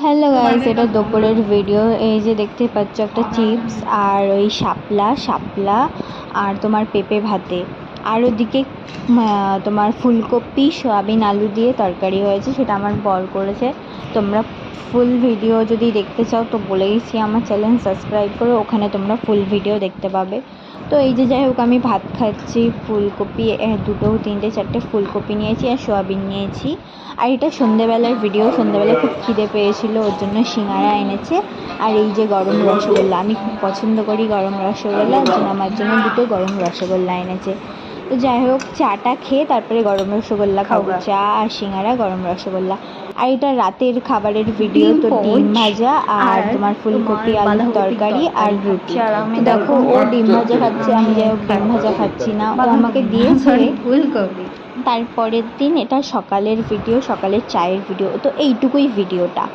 Hello guys, এটা দুপুরের video. এই যে দেখতে পাচ্ছ একটা চিপস আর ওই শাপলা আর তোমার পেঁপে ভাতে, আর ওদিকে তোমার ফুলকপি সয়াবিন আলু দিয়ে তরকারি হয়েছে, সেটা আমার বর করেছে। তোমরা ফুল ভিডিও যদি দেখতে চাও তো বলে গেছি আমার চ্যানেল সাবস্ক্রাইব করো, ওখানে তোমরা ফুল ভিডিও দেখতে পাবে। তো এই যে যাই হোক, আমি ভাত খাচ্ছি, ফুলকপি দুটো তিনটে চারটে ফুলকপি নিয়েছি আর সোয়াবিন নিয়েছি। আর এটা সন্ধ্যেবেলার ভিডিও, সন্ধ্যেবেলায় খুব খিদে পেয়েছিল, ওর জন্য সিঙ্গারা এনেছে। আর এই যে গরম রসগোল্লা, আমি খুব পছন্দ করি গরম রসগোল্লা, ওর জন্য আমার জন্য দুটো গরম রসগোল্লা এনেছে। তো যাই হোক, চাটা খেয়ে তারপরে গরম রসগোল্লা খাবো, চা আর সিঙ্গারা গরম রসগোল্লা। আর এটা রাতের খাবারের ভিডিও, তো ডিম ভাজা আর তোমার ফুলকপি আলুর তরকারি আর রুটি। দেখো ও ডিম ভাজা খাচ্ছে, আমি যাই হোক ডিম ভাজা খাচ্ছি না, ও আমাকে দিয়েছে ফুলকপি। তারপরের দিন এটা সকালের ভিডিও, সকালের চায়ের ভিডিও। তো এইটুকুই ভিডিওটা।